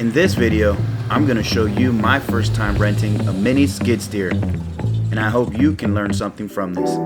In this video, I'm going to show you my first time renting a mini skid steer, and I hope you can learn something from this.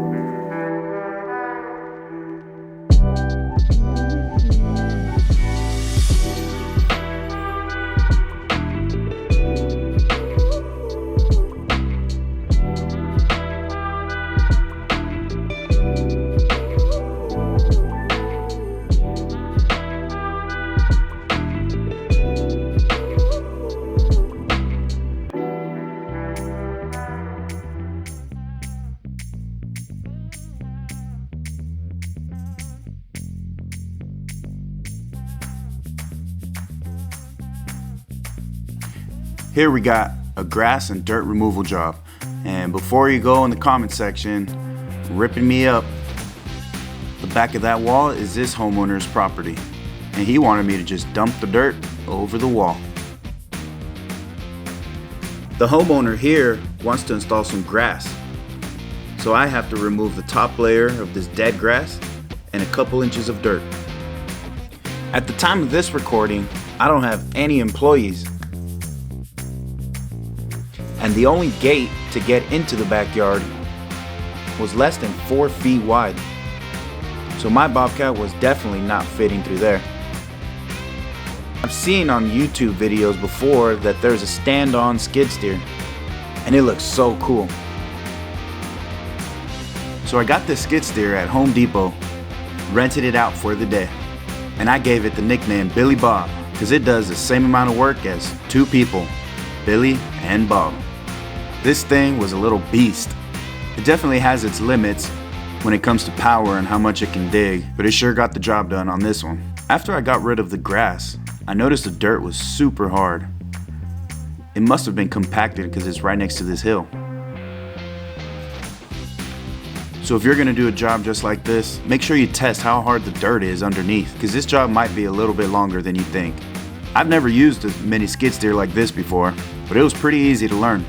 Here we got a grass and dirt removal job, and before you go in the comment section ripping me up, the back of that wall is this homeowner's property, and he wanted me to just dump the dirt over the wall. The homeowner here wants to install some grass, so I have to remove the top layer of this dead grass and a couple inches of dirt. At the time of this recording, I don't have any employees, and the only gate to get into the backyard was less than 4 feet wide. So my Bobcat was definitely not fitting through there. I've seen on YouTube videos before that there's a stand-on skid steer, and it looks so cool. So I got this skid steer at Home Depot, rented it out for the day, and I gave it the nickname Billy Bob because it does the same amount of work as 2 people, Billy and Bob. This thing was a little beast. It definitely has its limits when it comes to power and how much it can dig, but it sure got the job done on this one. After I got rid of the grass, I noticed the dirt was super hard. It must have been compacted because it's right next to this hill. So if you're gonna do a job just like this, make sure you test how hard the dirt is underneath, because this job might be a little bit longer than you think. I've never used a mini skid steer like this before, but it was pretty easy to learn.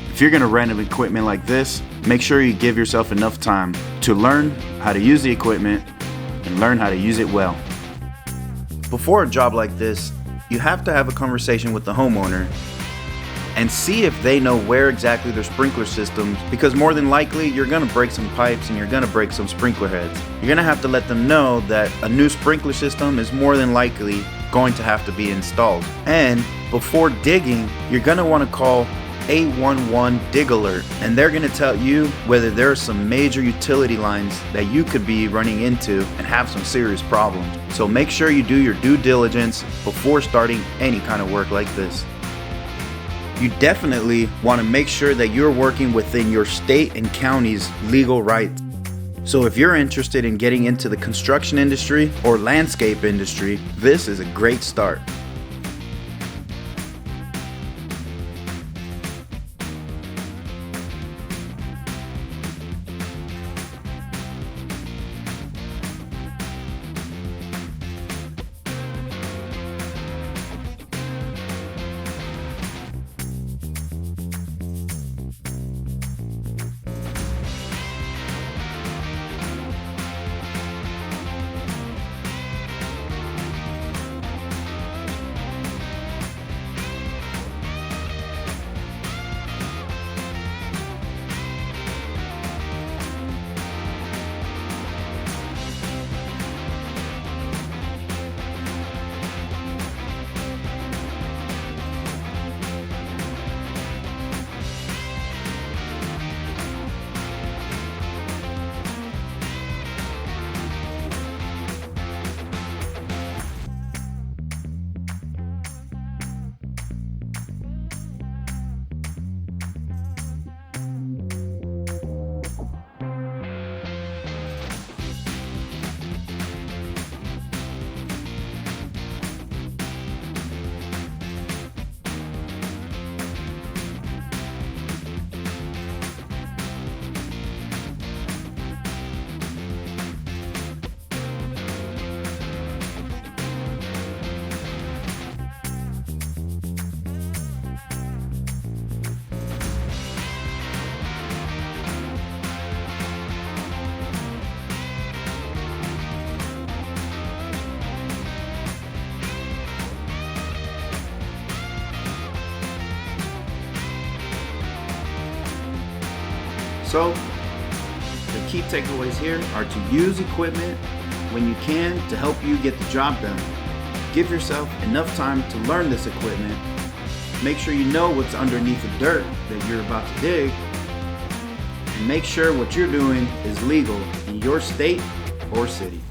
If you're gonna rent equipment like this, make sure you give yourself enough time to learn how to use the equipment and learn how to use it well. Before a job like this, you have to have a conversation with the homeowner and see if they know where exactly their sprinkler systems, because more than likely you're gonna break some pipes and you're gonna break some sprinkler heads. You're gonna have to let them know that a new sprinkler system is more than likely going to have to be installed. And before digging, you're gonna wanna call 811 Dig Alert, and they're gonna tell you whether there are some major utility lines that you could be running into and have some serious problems. So make sure you do your due diligence before starting any kind of work like this. You definitely want to make sure that you're working within your state and county's legal rights. So if you're interested in getting into the construction industry or landscape industry, this is a great start. So, the key takeaways here are to use equipment when you can to help you get the job done. Give yourself enough time to learn this equipment. Make sure you know what's underneath the dirt that you're about to dig. And make sure what you're doing is legal in your state or city.